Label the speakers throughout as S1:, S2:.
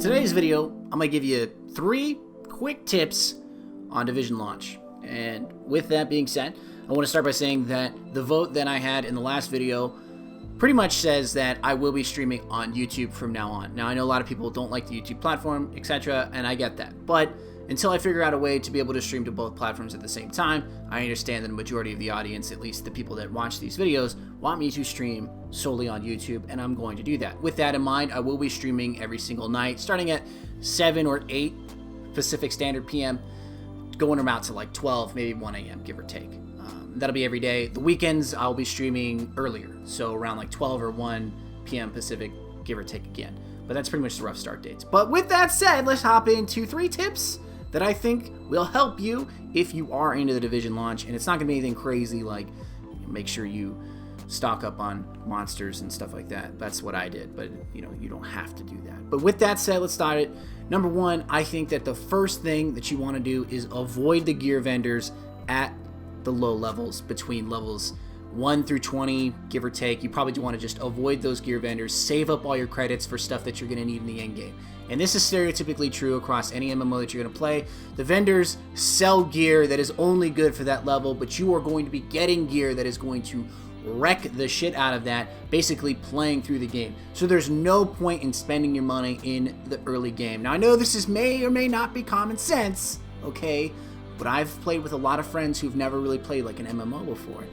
S1: today's video, I'm going to give you 3 quick tips on Division launch. And with that being said, I want to start by saying that the vote that I had in the last video pretty much says that I will be streaming on YouTube from now on. Now, I know a lot of people don't like the YouTube platform, etc., and I get that. But until I figure out a way to be able to stream to both platforms at the same time, I understand that the majority of the audience, at least the people that watch these videos, want me to stream solely on YouTube, and I'm going to do that. With that in mind, I will be streaming every single night, starting at 7 or 8 Pacific Standard PM, going around to like 12, maybe 1 a.m., give or take. That'll be every day. The weekends, I'll be streaming earlier, so around like 12 or 1 p.m. Pacific, give or take again. But that's pretty much the rough start dates. But with that said, let's hop into 3 tips that I think will help you if you are into the Division launch. And it's not going to be anything crazy like make sure you stock up on monsters and stuff like that. That's what I did, but you don't have to do that. But with that said, let's start it. Number 1, I think that the first thing that you want to do is avoid the gear vendors at the low levels, between levels 1 through 20, give or take. You probably do want to just avoid those gear vendors, save up all your credits for stuff that you're going to need in the end game. And this is stereotypically true across any MMO that you're going to play. The vendors sell gear that is only good for that level, but you are going to be getting gear that is going to wreck the shit out of that, basically playing through the game. So there's no point in spending your money in the early game. Now, I know this may or may not be common sense, okay? But I've played with a lot of friends who've never really played like an MMO before.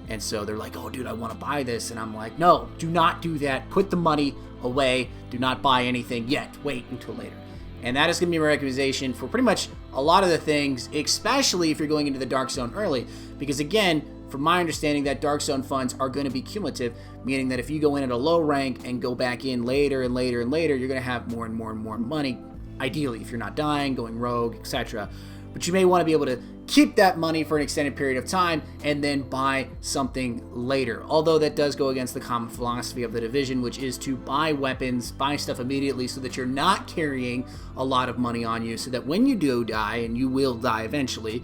S1: And so they're like, oh, dude, I want to buy this. And I'm like, no, do not do that. Put the money away. Do not buy anything yet. Wait until later. And that is going to be my recommendation for pretty much a lot of the things, especially if you're going into the Dark Zone early. Because again, from my understanding, that Dark Zone funds are going to be cumulative, meaning that if you go in at a low rank and go back in later and later and later, you're going to have more and more and more money, ideally, if you're not dying, going rogue, etc. But you may want to be able to keep that money for an extended period of time and then buy something later. Although that does go against the common philosophy of the Division, which is to buy weapons, buy stuff immediately so that you're not carrying a lot of money on you, so that when you do die, and you will die eventually,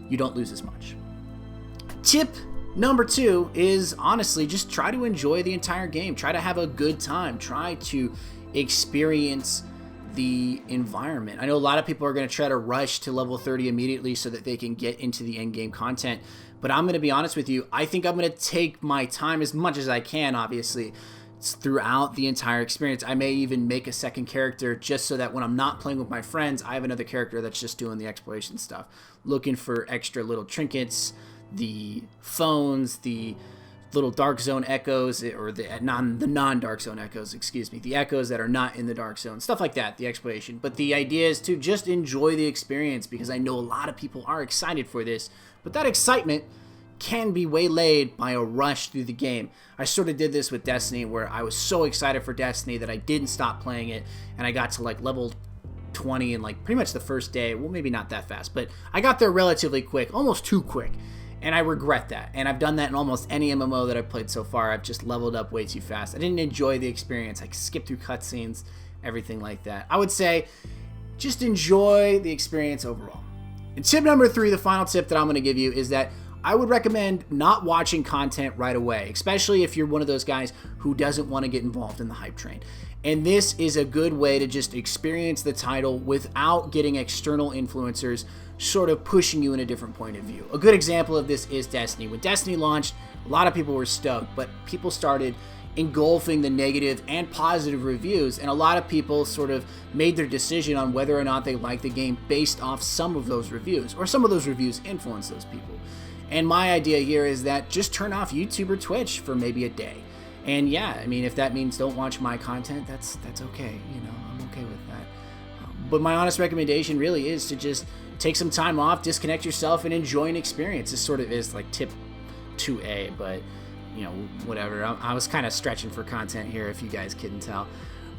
S1: you don't lose as much. Tip number 2 is honestly just try to enjoy the entire game. Try to have a good time. Try to experience the environment. I know a lot of people are going to try to rush to level 30 immediately so that they can get into the end game content, but I'm going to be honest with you, I think I'm going to take my time as much as I can, obviously, throughout the entire experience. I may even make a second character just so that when I'm not playing with my friends, I have another character that's just doing the exploration stuff, looking for extra little trinkets, the phones, the little Dark Zone echoes, or the non-Dark Zone echoes, excuse me, the echoes that are not in the Dark Zone, stuff like that, the exploration. But the idea is to just enjoy the experience, because I know a lot of people are excited for this, but that excitement can be waylaid by a rush through the game. I sort of did this with Destiny, where I was so excited for Destiny that I didn't stop playing it, and I got to like level 20 in like pretty much the first day. Well, maybe not that fast, but I got there relatively quick, almost too quick. And I regret that. And I've done that in almost any MMO that I've played so far. I've just leveled up way too fast. I didn't enjoy the experience. I skipped through cutscenes, everything like that. I would say just enjoy the experience overall. And tip number 3, the final tip that I'm going to give you, is that I would recommend not watching content right away, especially if you're one of those guys who doesn't want to get involved in the hype train. And this is a good way to just experience the title without getting external influencers sort of pushing you in a different point of view. A good example of this is Destiny. When Destiny launched, a lot of people were stoked, but people started engulfing the negative and positive reviews, and a lot of people sort of made their decision on whether or not they liked the game based off some of those reviews, or some of those reviews influenced those people. And my idea here is that just turn off YouTube or Twitch for maybe a day. And yeah, I mean, if that means don't watch my content, that's okay. I'm okay with that. But my honest recommendation really is to just take some time off, disconnect yourself, and enjoy an experience. This sort of is like tip 2A, but whatever. I was kind of stretching for content here, if you guys couldn't tell.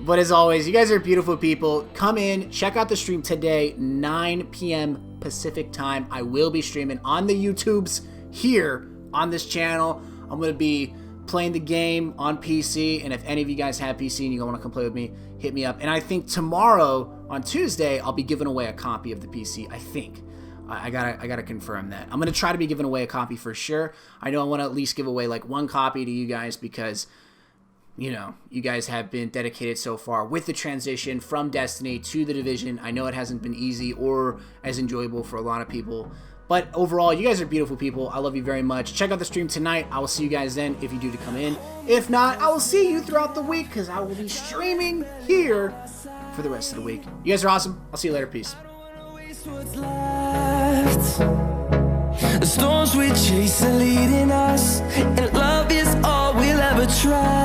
S1: But as always, you guys are beautiful people. Come in, check out the stream today, 9 p.m. Pacific time. I will be streaming on the YouTubes here on this channel. I'm going to be playing the game on PC, and if any of you guys have PC and you want to come play with me, hit me up. And I think tomorrow, on Tuesday, I'll be giving away a copy of the PC, I think. I gotta confirm that. I'm gonna try to be giving away a copy for sure. I know I want to at least give away like 1 copy to you guys, because you know, you guys have been dedicated so far with the transition from Destiny to the Division. I know it hasn't been easy or as enjoyable for a lot of people, but overall, you guys are beautiful people. I love you very much. Check out the stream tonight. I will see you guys then if you do to come in. If not, I will see you throughout the week because I will be streaming here for the rest of the week. You guys are awesome. I'll see you later. Peace.
S2: The storms we chase are leading us, and love is all we'll ever try.